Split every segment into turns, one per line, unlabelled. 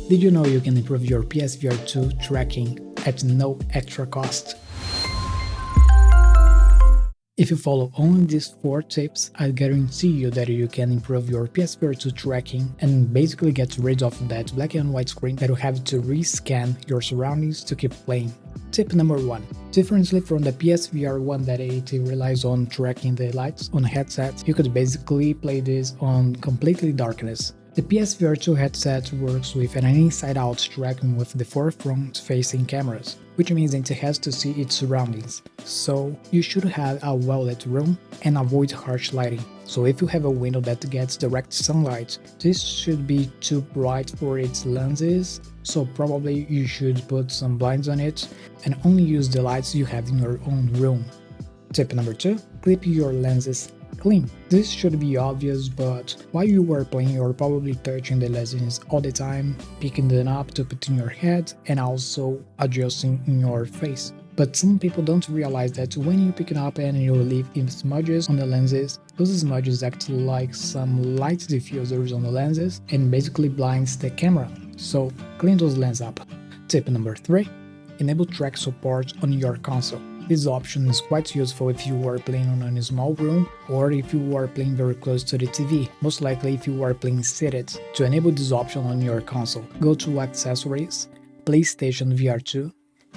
Did you know you can improve your PSVR2 tracking at no extra cost? If you follow only these 4 tips, I guarantee you that you can improve your PSVR2 tracking and basically get rid of that black and white screen that you have to rescan your surroundings to keep playing. Tip number 1. Differently from the PSVR 1 that it relies on tracking the lights on headsets, you could basically play this on completely darkness. The PSVR2 headset works with an inside-out tracking with the 4 front-facing cameras, which means it has to see its surroundings. So you should have a well-lit room and avoid harsh lighting. So if you have a window that gets direct sunlight, this should be too bright for its lenses, so probably you should put some blinds on it and only use the lights you have in your own room. Tip number 2. Clip your lenses clean. This should be obvious, but while you are playing, you're probably touching the lenses all the time, picking them up to put in your head and also adjusting in your face. But some people don't realize that when you pick it up and you leave in smudges on the lenses, those smudges act like some light diffusers on the lenses and basically blinds the camera. So clean those lenses up. Tip number 3. Enable track support on your console. This option is quite useful if you are playing on a small room or if you are playing very close to the TV, most likely if you are playing seated. To enable this option on your console, go to Accessories, PlayStation VR2,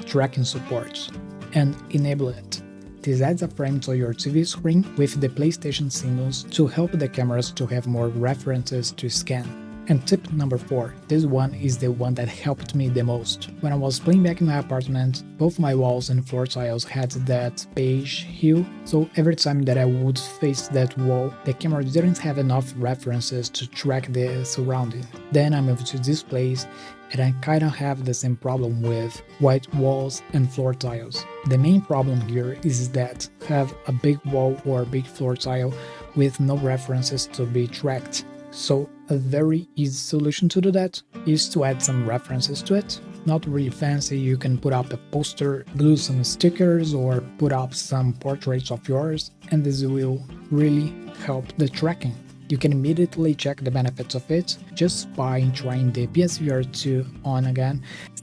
Tracking Support, and enable it. This adds a frame to your TV screen with the PlayStation symbols to help the cameras to have more references to scan. And tip number 4, this one is the one that helped me the most. When I was playing back in my apartment, both my walls and floor tiles had that beige hue, so every time that I would face that wall, the camera didn't have enough references to track the surrounding. Then I moved to this place and I kinda have the same problem with white walls and floor tiles. The main problem here is that have a big wall or a big floor tile with no references to be tracked. So a very easy solution to do that is to add some references to it. Not really fancy, you can put up a poster, glue some stickers or put up some portraits of yours, and this will really help the tracking. You can immediately check the benefits of it just by trying the PSVR2 on again,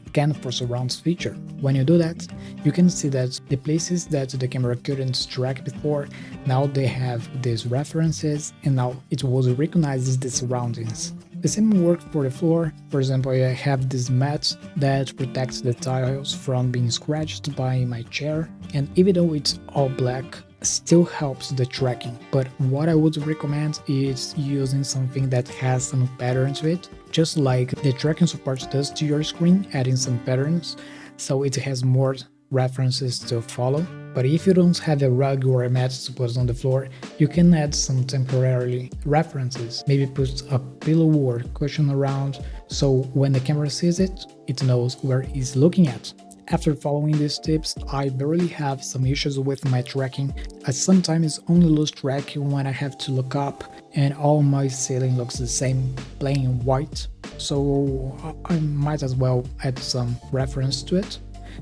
scan for surrounds feature. When you do that, you can see that the places that the camera couldn't track before, now they have these references and now it will recognize the surroundings. The same works for the floor. For example, I have this mat that protects the tiles from being scratched by my chair, and even though it's all black, still helps the tracking. But what I would recommend is using something that has some pattern to it, just like the tracking support does to your screen, adding some patterns so it has more references to follow. But if you don't have a rug or a mat to put on the floor, you can add some temporary references, maybe put a pillow or cushion around, so when the camera sees it, it knows where it's looking at. After following these tips, I barely have some issues with my tracking. I sometimes only lose track when I have to look up and all my ceiling looks the same, plain white, so I might as well add some reference to it.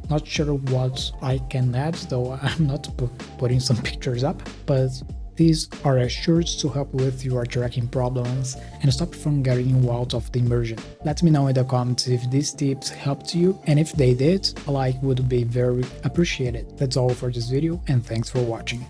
Not sure what I can add, though I'm not putting some pictures up, but these are assured to help with your tracking problems and stop from getting you out of the immersion. Let me know in the comments if these tips helped you, and if they did, a like would be very appreciated. That's all for this video, and thanks for watching.